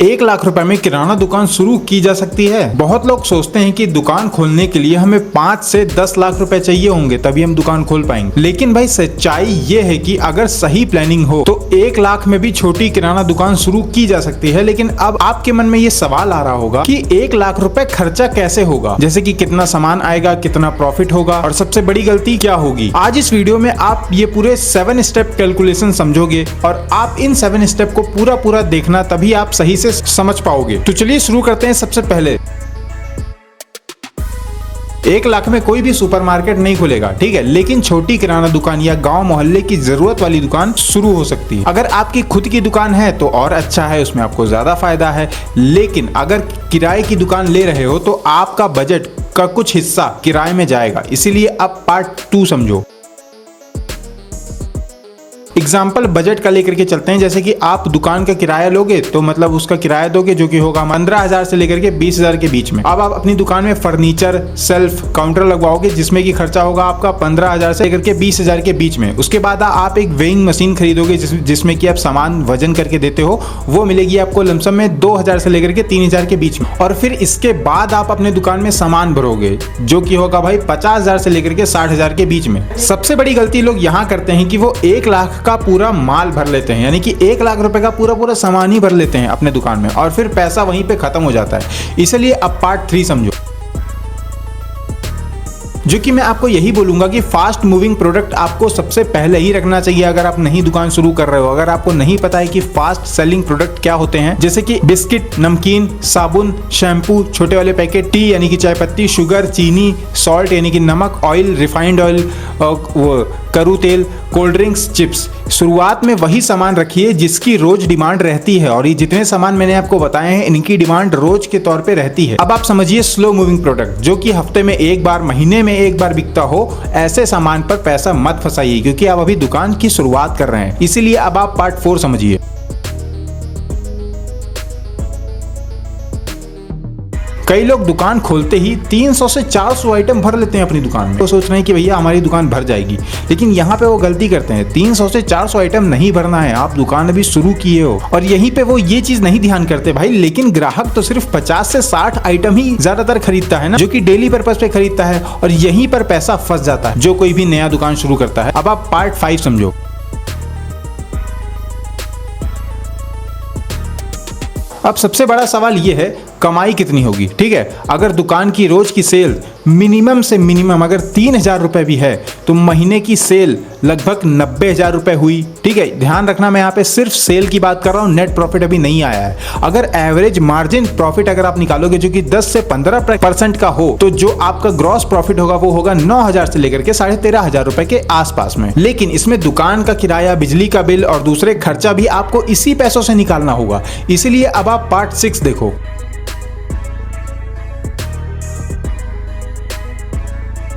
1 लाख रुपए में किराना दुकान शुरू की जा सकती है। बहुत लोग सोचते हैं कि दुकान खोलने के लिए हमें 5 से 10 लाख रुपए चाहिए होंगे तभी हम दुकान खोल पाएंगे, लेकिन भाई सच्चाई ये है कि अगर सही प्लानिंग हो तो 1 लाख में भी छोटी किराना दुकान शुरू की जा सकती है। लेकिन अब आपके मन में ये सवाल आ रहा होगा कि 1 लाख रुपए खर्चा कैसे होगा, जैसे कि कितना सामान आएगा, कितना प्रॉफिट होगा और सबसे बड़ी गलती क्या होगी। आज इस वीडियो में आप ये पूरे 7 स्टेप कैलकुलेशन समझोगे और आप इन 7 स्टेप को पूरा देखना, तभी आप सही से समझ पाओगे। तो चलिए शुरू करते हैं। सबसे पहले 1 लाख में कोई भी सुपरमार्केट नहीं खुलेगा, ठीक है, लेकिन छोटी किराना दुकान या गांव मोहल्ले की जरूरत वाली दुकान शुरू हो सकती है। अगर आपकी खुद की दुकान है तो और अच्छा है, उसमें आपको ज्यादा फायदा है। लेकिन अगर किराए की दुकान ले रहे हो तो आपका बजट का कुछ हिस्सा किराए में जाएगा, इसीलिए अब पार्ट 2 समझो। एग्जाम्पल बजट का लेकर के चलते हैं। जैसे कि आप दुकान का किराया लोगे तो मतलब उसका किराया दोगे जो कि होगा 15,000 से लेकर के 20,000 के बीच में। अब आप अपनी दुकान में फर्नीचर, सेल्फ, काउंटर लगवाओगे जिसमें कि खर्चा होगा आपका 15,000 से लेकर के 20,000 के बीच में। उसके बाद आप एक वेइंग मशीन खरीदोगे जिसमें कि आप सामान वजन करके देते हो, वो मिलेगी आपको लमसम में 2,000 से लेकर के 3,000 के बीच में। और फिर इसके बाद आप अपने दुकान में सामान भरोगे जो कि होगा भाई 50,000 से लेकर के 60,000 के बीच में। सबसे बड़ी गलती लोग यहाँ करते हैं कि वो 1 लाख का पूरा माल भर लेते हैं, यानी कि 1 लाख रुपए का पूरा सामान ही भर लेते हैं अपने दुकान में और फिर पैसा वहीं पे खत्म हो जाता है। इसलिए अब पार्ट 3 समझो, जो कि मैं आपको यही बोलूंगा कि फास्ट मूविंग प्रोडक्ट आपको सबसे पहले ही रखना चाहिए अगर आप नई दुकान शुरू कर रहे हो। अगर आपको नहीं पता है कि फास्ट सेलिंग प्रोडक्ट क्या होते हैं, जैसे कि बिस्किट, नमकीन, साबुन, शैम्पू, छोटे वाले पैकेट, टी यानी कि चाय पत्ती, शुगर, चीनी, सॉल्ट यानी कि नमक, ऑयल, रिफाइंड ऑयल, करू तेल, कोल्ड ड्रिंक्स, चिप्स, शुरुआत में वही सामान रखिए जिसकी रोज डिमांड रहती है। और ये जितने सामान मैंने आपको बताए हैं इनकी डिमांड रोज के तौर पे रहती है। अब आप समझिए स्लो मूविंग प्रोडक्ट, जो कि हफ्ते में एक बार, महीने में एक बार बिकता हो, ऐसे सामान पर पैसा मत फंसाइए क्योंकि आप अभी दुकान की शुरुआत कर रहे हैं। इसीलिए अब आप पार्ट 4 समझिए। कई लोग दुकान खोलते ही 300 से 400 आइटम भर लेते हैं अपनी दुकान में, तो सोच रहे हैं कि भैया हमारी दुकान भर जाएगी, लेकिन यहाँ पे वो गलती करते हैं। 300 से 400 आइटम नहीं भरना है, आप दुकान अभी शुरू किए हो। और यहीं पे वो ये चीज नहीं ध्यान करते भाई, लेकिन ग्राहक तो सिर्फ 50 से 60 आइटम ही ज्यादातर खरीदता है ना, जो कि डेली पर्पज पे खरीदता है, और यहीं पर पैसा फंस जाता है जो कोई भी नया दुकान शुरू करता है। अब आप पार्ट 5 समझो। अब सबसे बड़ा सवाल ये है कमाई कितनी होगी, ठीक है। अगर दुकान की रोज की सेल मिनिमम से मिनिमम अगर 3,000 रुपए भी है तो महीने की सेल लगभग 90,000 रुपए हुई, ठीक है। ध्यान रखना मैं यहाँ पे सिर्फ सेल की बात कर रहा हूँ, नेट प्रॉफिट अभी नहीं आया है। अगर एवरेज मार्जिन प्रॉफिट अगर आप निकालोगे जो कि 10 से 15% का हो तो जो आपका ग्रॉस प्रॉफिट होगा वो होगा 9,000 से लेकर के 13,500 रुपए के आसपास में। लेकिन इसमें दुकान का किराया, बिजली का बिल और दूसरे खर्चा भी आपको इसी पैसों से निकालना होगा। इसीलिए अब आप पार्ट 6 देखो।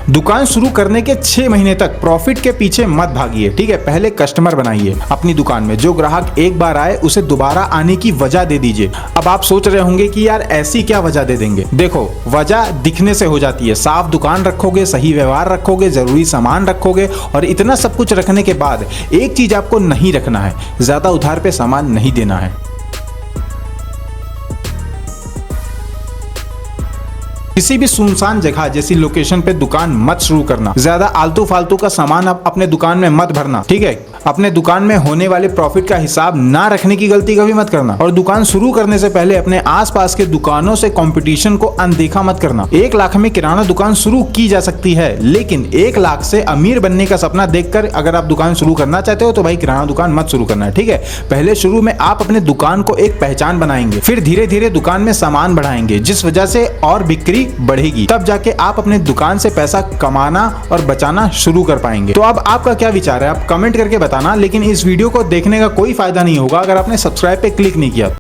दुकान शुरू करने के 6 महीने तक प्रॉफिट के पीछे मत भागिए, ठीक है। पहले कस्टमर बनाइए अपनी दुकान में, जो ग्राहक एक बार आए उसे दोबारा आने की वजह दे दीजिए। अब आप सोच रहे होंगे कि यार ऐसी क्या वजह दे देंगे। देखो, वजह दिखने से हो जाती है। साफ दुकान रखोगे, सही व्यवहार रखोगे, जरूरी सामान रखोगे, और इतना सब कुछ रखने के बाद एक चीज आपको नहीं रखना है, ज्यादा उधार पे सामान नहीं देना है। किसी भी सुनसान जगह जैसी लोकेशन पे दुकान मत शुरू करना। ज्यादा आलतू फालतू का सामान अपने दुकान में मत भरना, ठीक है। अपने दुकान में होने वाले प्रॉफिट का हिसाब ना रखने की गलती कभी मत करना। और दुकान शुरू करने से पहले अपने आसपास के दुकानों से कंपटीशन को अनदेखा मत करना। 1 लाख में किराना दुकान शुरू की जा सकती है, लेकिन 1 लाख से अमीर बनने का सपना देखकर अगर आप दुकान शुरू करना चाहते हो तो भाई किराना दुकान मत शुरू करना है, ठीक है। पहले शुरू में आप अपने दुकान को एक पहचान बनाएंगे, फिर धीरे धीरे दुकान में सामान बढ़ाएंगे जिस वजह से और बिक्री बढ़ेगी, तब जाके आप अपने दुकान से पैसा कमाना और बचाना शुरू कर पाएंगे। तो अब आपका क्या विचार है, आप कमेंट करके बताना। लेकिन इस वीडियो को देखने का कोई फायदा नहीं होगा अगर आपने सब्सक्राइब पे क्लिक नहीं किया।